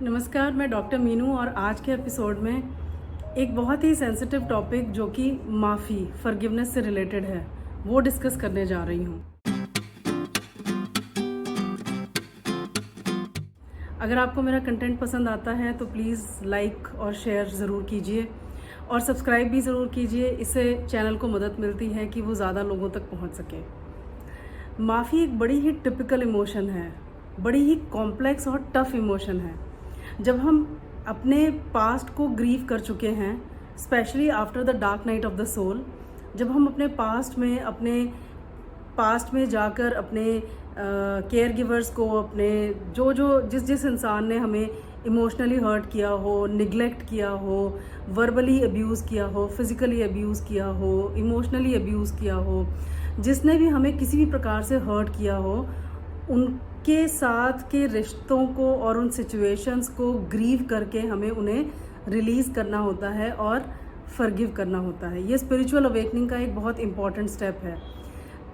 नमस्कार, मैं डॉक्टर मीनू और आज के एपिसोड में एक बहुत ही सेंसिटिव टॉपिक जो कि माफ़ी फॉरगिवनेस से रिलेटेड है वो डिस्कस करने जा रही हूँ। अगर आपको मेरा कंटेंट पसंद आता है तो प्लीज़ लाइक और शेयर ज़रूर कीजिए और सब्सक्राइब भी ज़रूर कीजिए। इससे चैनल को मदद मिलती है कि वो ज़्यादा लोगों तक पहुँच सके। माफ़ी एक बड़ी ही टिपिकल इमोशन है, बड़ी ही कॉम्प्लेक्स और टफ इमोशन है। जब हम अपने पास्ट को ग्रीव कर चुके हैं, specially after the dark night of the soul, जब हम अपने पास्ट में जाकर अपने केयर गिवर्स को, अपने जिस इंसान ने हमें इमोशनली हर्ट किया हो, निगलेक्ट किया हो, वर्बली अब्यूज़ किया हो, फिज़िकली अब्यूज़ किया हो, इमोशनली अब्यूज़ किया हो, जिसने भी हमें किसी भी प्रकार से हर्ट किया हो, उनके साथ के रिश्तों को और उन सिचुएशंस को ग्रीव करके हमें उन्हें रिलीज़ करना होता है और फॉरगिव करना होता है। ये स्पिरिचुअल अवेकनिंग का एक बहुत इंपॉर्टेंट स्टेप है।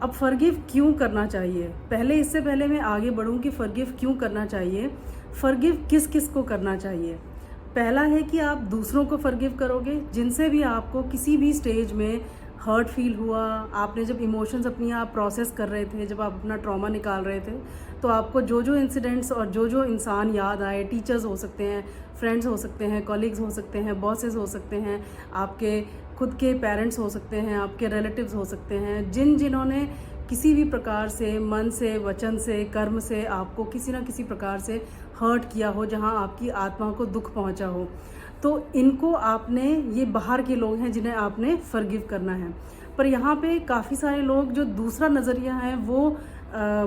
अब फॉरगिव क्यों करना चाहिए, इससे पहले मैं आगे बढ़ूं कि फॉरगिव क्यों करना चाहिए, फॉरगिव किस किस को करना चाहिए। पहला है कि आप दूसरों को फॉरगिव करोगे, जिनसे भी आपको किसी भी स्टेज में हर्ट फील हुआ, आपने जब इमोशंस अपनी आप प्रोसेस कर रहे थे, जब आप अपना ट्रॉमा निकाल रहे थे, तो आपको जो इंसिडेंट्स और जो इंसान याद आए, टीचर्स हो सकते हैं, फ्रेंड्स हो सकते हैं, कॉलीग्स हो सकते हैं, बॉसेस हो सकते हैं, आपके खुद के पेरेंट्स हो सकते हैं, आपके रिलेटिव्स हो सकते हैं, जिन्होंने किसी भी प्रकार से मन से, वचन से, कर्म से आपको किसी ना किसी प्रकार से हर्ट किया हो, जहां आपकी आत्मा को दुख पहुंचा हो, तो इनको आपने, ये बाहर के लोग हैं जिन्हें आपने फॉरगिव करना है। पर यहाँ पे काफ़ी सारे लोग जो दूसरा नज़रिया है वो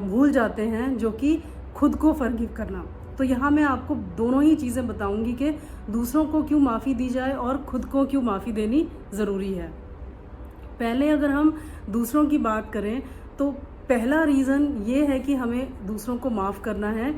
भूल जाते हैं, जो कि खुद को फॉरगिव करना। तो यहाँ मैं आपको दोनों ही चीज़ें बताऊंगी कि दूसरों को क्यों माफ़ी दी जाए और खुद को क्यों माफ़ी देनी ज़रूरी है। पहले अगर हम दूसरों की बात करें तो पहला रीज़न ये है कि हमें दूसरों को माफ़ करना है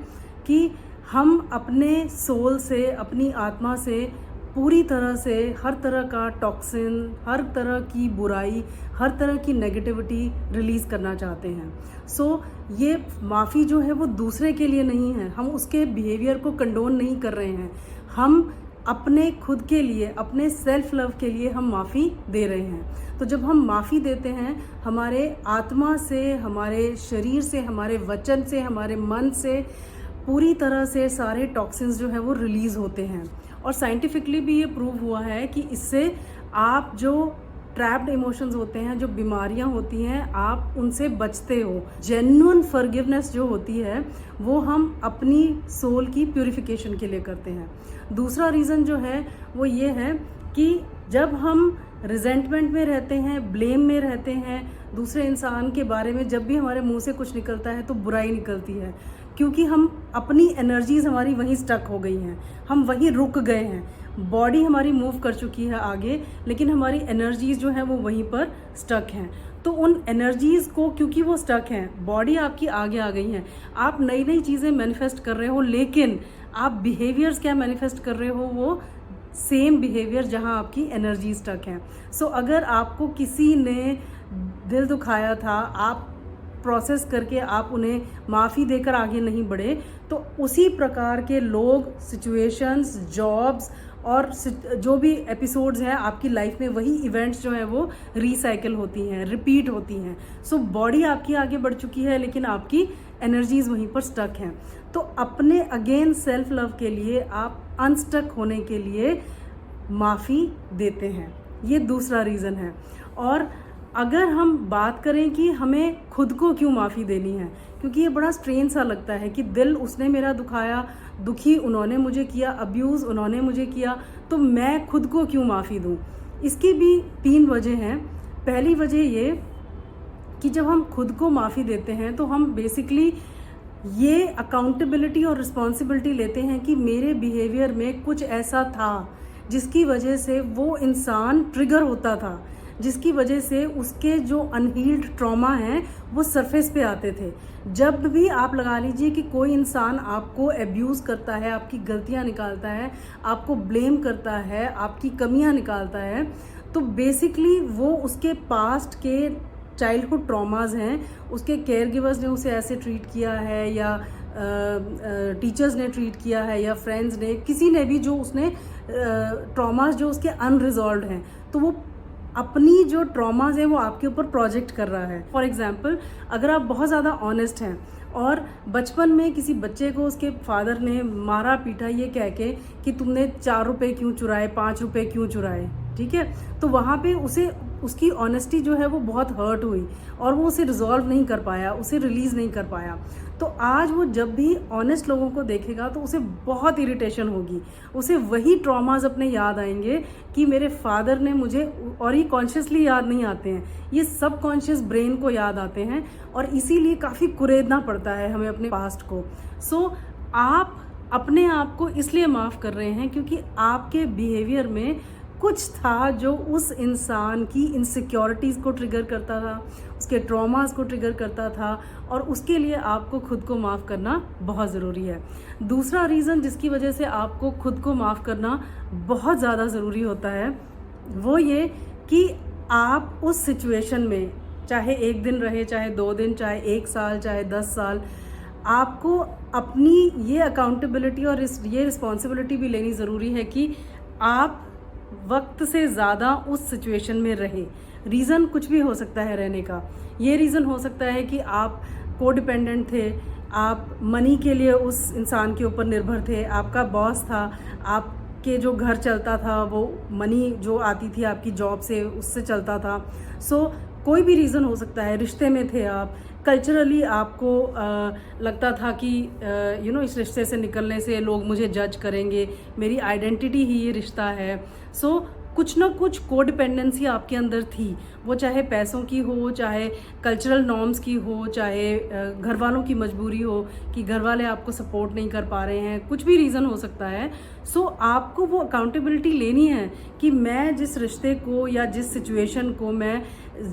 कि हम अपने सोल से, अपनी आत्मा से पूरी तरह से हर तरह का टॉक्सिन, हर तरह की बुराई, हर तरह की नेगेटिविटी रिलीज़ करना चाहते हैं। ये माफ़ी जो है वो दूसरे के लिए नहीं है, हम उसके बिहेवियर को कंडोन नहीं कर रहे हैं, हम अपने खुद के लिए, अपने सेल्फ लव के लिए हम माफ़ी दे रहे हैं। तो जब हम माफ़ी देते हैं, हमारे आत्मा से, हमारे शरीर से, हमारे वचन से, हमारे मन से पूरी तरह से सारे टॉक्सिन्स जो है वो रिलीज़ होते हैं। और साइंटिफिकली भी ये प्रूव हुआ है कि इससे आप जो ट्रैप्ड इमोशंस होते हैं, जो बीमारियां होती हैं, आप उनसे बचते हो। जेन्युइन फॉरगिवनेस जो होती है वो हम अपनी सोल की प्यूरिफिकेशन के लिए करते हैं। दूसरा रीज़न जो है वो ये है कि जब हम रिजेंटमेंट में रहते हैं, ब्लेम में रहते हैं, दूसरे इंसान के बारे में जब भी हमारे मुंह से कुछ निकलता है तो बुराई निकलती है, क्योंकि हम अपनी एनर्जीज हमारी वहीं स्टक हो गई हैं, हम वहीं रुक गए हैं। बॉडी हमारी मूव कर चुकी है आगे, लेकिन हमारी एनर्जीज जो हैं वो वहीं पर स्टक हैं। तो उन एनर्जीज को, क्योंकि वो स्टक हैं, बॉडी आपकी आगे आ गई है, आप नई नई चीज़ें मैनिफेस्ट कर रहे हो, लेकिन आप बिहेवियर्स क्या मैनिफेस्ट कर रहे हो, वो सेम बिहेवियर जहां आपकी एनर्जी स्टक है। अगर आपको किसी ने दिल दुखाया था, आप प्रोसेस करके आप उन्हें माफ़ी देकर आगे नहीं बढ़े, तो उसी प्रकार के लोग, सिचुएशंस, जॉब्स और जो भी एपिसोड्स हैं आपकी लाइफ में, वही इवेंट्स जो हैं वो रिसाइकिल होती हैं, रिपीट होती हैं। बॉडी आपकी आगे बढ़ चुकी है, लेकिन आपकी एनर्जीज वहीं पर स्टक हैं। तो अपने अगेन सेल्फ लव के लिए, आप अनस्टक होने के लिए माफ़ी देते हैं। ये दूसरा रीज़न है। और अगर हम बात करें कि हमें खुद को क्यों माफ़ी देनी है, क्योंकि ये बड़ा स्ट्रेंज सा लगता है कि दिल उसने मेरा दुखाया, दुखी उन्होंने मुझे किया, अब्यूज़ उन्होंने मुझे किया, तो मैं खुद को क्यों माफ़ी दूँ। इसकी भी 3 वजह हैं। पहली वजह ये कि जब हम खुद को माफ़ी देते हैं तो हम बेसिकली ये अकाउंटेबिलिटी और रिस्पॉन्सिबिलिटी लेते हैं कि मेरे बिहेवियर में कुछ ऐसा था जिसकी वजह से वो इंसान ट्रिगर होता था, जिसकी वजह से उसके जो अनहील्ड ट्रॉमा हैं वो सरफेस पे आते थे। जब भी आप लगा लीजिए कि कोई इंसान आपको एब्यूज़ करता है, आपकी गलतियां निकालता है, आपको ब्लेम करता है, आपकी कमियां निकालता है, तो बेसिकली वो उसके पास्ट के चाइल्डहुड ट्रॉमाज हैं, उसके केयर गिवर्स ने उसे ऐसे ट्रीट किया है, या टीचर्स ने ट्रीट किया है या फ्रेंड्स ने, किसी ने भी, जो उसने ट्रॉमास जो उसके अनरिजॉल्व हैं, तो वो अपनी जो ट्रॉमास है वो आपके ऊपर प्रोजेक्ट कर रहा है। फॉर एग्जाम्पल, अगर आप बहुत ज़्यादा ऑनेस्ट हैं और बचपन में किसी बच्चे को उसके फादर ने मारा पीटा ये कह के कि तुमने 4 रुपये क्यों चुराए, 5 रुपये क्यों चुराए, ठीक है, तो वहाँ पे उसे उसकी ऑनेस्टी जो है वो बहुत हर्ट हुई और वो उसे रिजॉल्व नहीं कर पाया, उसे रिलीज़ नहीं कर पाया। तो आज वो जब भी ऑनेस्ट लोगों को देखेगा तो उसे बहुत इरिटेशन होगी, उसे वही ट्रॉमास अपने याद आएंगे कि मेरे फादर ने मुझे, और ये कॉन्शियसली याद नहीं आते हैं, ये सब कॉन्शियस ब्रेन को याद आते हैं और इसीलिए काफ़ी कुरेदना पड़ता है हमें अपने पास्ट को। सो आप अपने आप को इसलिए माफ़ कर रहे हैं क्योंकि आपके बिहेवियर में कुछ था जो उस इंसान की इनसिक्योरिटीज़ को ट्रिगर करता था, उसके ट्रॉमास को ट्रिगर करता था, और उसके लिए आपको खुद को माफ़ करना बहुत ज़रूरी है। दूसरा रीज़न जिसकी वजह से आपको खुद को माफ़ करना बहुत ज़्यादा ज़रूरी होता है वो ये कि आप उस सिचुएशन में, चाहे 1 दिन रहे, चाहे 2 दिन, चाहे 1 साल, चाहे 10 साल, आपको अपनी ये अकाउंटेबिलिटी और ये रिस्पॉन्सिबिलिटी भी लेनी ज़रूरी है कि आप वक्त से ज़्यादा उस सिचुएशन में रहे। रीज़न कुछ भी हो सकता है रहने का। ये रीज़न हो सकता है कि आप कोडिपेंडेंट थे, आप मनी के लिए उस इंसान के ऊपर निर्भर थे, आपका बॉस था, आपके जो घर चलता था वो मनी जो आती थी आपकी जॉब से उससे चलता था। सो कोई भी रीज़न हो सकता है। रिश्ते में थे आप, कल्चरली आपको लगता था कि इस रिश्ते से निकलने से लोग मुझे जज करेंगे, मेरी आइडेंटिटी ही ये रिश्ता है। सो कुछ ना कुछ कोडिपेंडेंसी आपके अंदर थी, वो चाहे पैसों की हो, चाहे कल्चरल नॉर्म्स की हो, चाहे घर वालों की मजबूरी हो कि घर वाले आपको सपोर्ट नहीं कर पा रहे हैं, कुछ भी रीज़न हो सकता है। सो आपको वो अकाउंटेबिलिटी लेनी है कि मैं जिस रिश्ते को या जिस सिचुएशन को मैं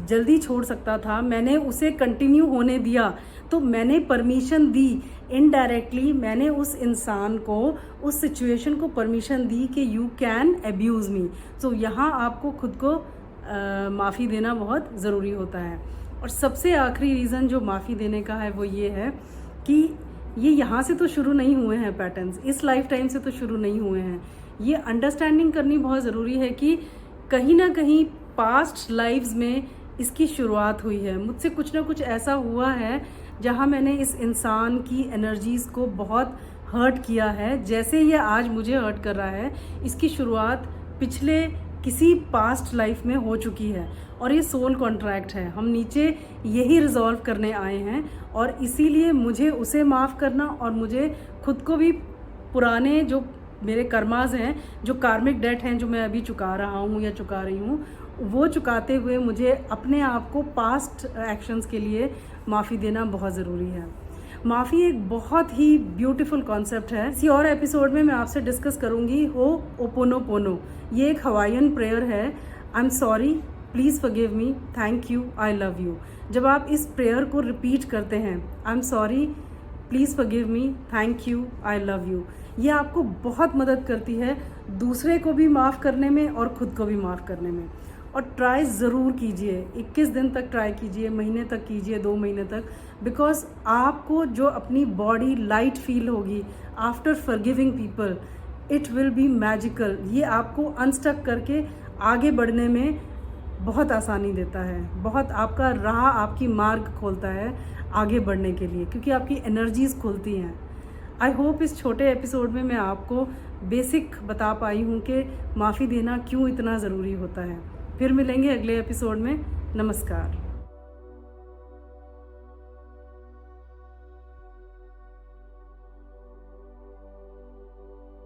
जल्दी छोड़ सकता था, मैंने उसे कंटिन्यू होने दिया, तो मैंने परमिशन दी, इनडायरेक्टली मैंने उस इंसान को, उस सिचुएशन को परमिशन दी कि यू कैन अब्यूज़ मी। सो यहाँ आपको खुद को माफ़ी देना बहुत ज़रूरी होता है। और सबसे आखिरी रीज़न जो माफ़ी देने का है वो ये है कि ये यहाँ से तो शुरू नहीं हुए हैं पैटर्न्स, इस लाइफ टाइम से तो शुरू नहीं हुए हैं। ये अंडरस्टैंडिंग करनी बहुत ज़रूरी है कि कहीं ना कहीं पास्ट लाइव्स में इसकी शुरुआत हुई है। मुझसे कुछ ना कुछ ऐसा हुआ है जहाँ मैंने इस इंसान की एनर्जीज़ को बहुत हर्ट किया है, जैसे ये आज मुझे हर्ट कर रहा है। इसकी शुरुआत पिछले किसी पास्ट लाइफ में हो चुकी है और ये सोल कॉन्ट्रैक्ट है। हम नीचे यही रिजॉल्व करने आए हैं और इसीलिए मुझे उसे माफ़ करना और मुझे खुद को भी पुराने जो मेरे कर्माज हैं, जो कार्मिक डेट हैं, जो मैं अभी चुका रहा हूँ या चुका रही हूँ, वो चुकाते हुए मुझे अपने आप को पास्ट एक्शंस के लिए माफ़ी देना बहुत ज़रूरी है। माफ़ी एक बहुत ही ब्यूटीफुल कॉन्सेप्ट है। किसी और एपिसोड में मैं आपसे डिस्कस करूँगी हो'ओपोनोपोनो। ये एक हवाईयन प्रेयर है। I am sorry, please forgive me, thank you, I love you. जब आप इस प्रेयर को रिपीट करते हैं, I am sorry, please forgive me, thank you, I love you, ये आपको बहुत मदद करती है दूसरे को भी माफ़ करने में और ख़ुद को भी माफ़ करने में। और ट्राई ज़रूर कीजिए, 21 दिन तक ट्राई कीजिए, महीने तक कीजिए, 2 महीने तक, बिकॉज आपको जो अपनी बॉडी लाइट फील होगी after forgiving people, it will be magical. ये आपको अनस्टक करके आगे बढ़ने में बहुत आसानी देता है, बहुत आपका राह, आपकी मार्ग खोलता है आगे बढ़ने के लिए, क्योंकि आपकी एनर्जीज़ खुलती हैं। आई होप इस छोटे एपिसोड में मैं आपको बेसिक बता पाई हूँ कि माफ़ी देना क्यों इतना ज़रूरी होता है। फिर मिलेंगे अगले एपिसोड में। नमस्कार।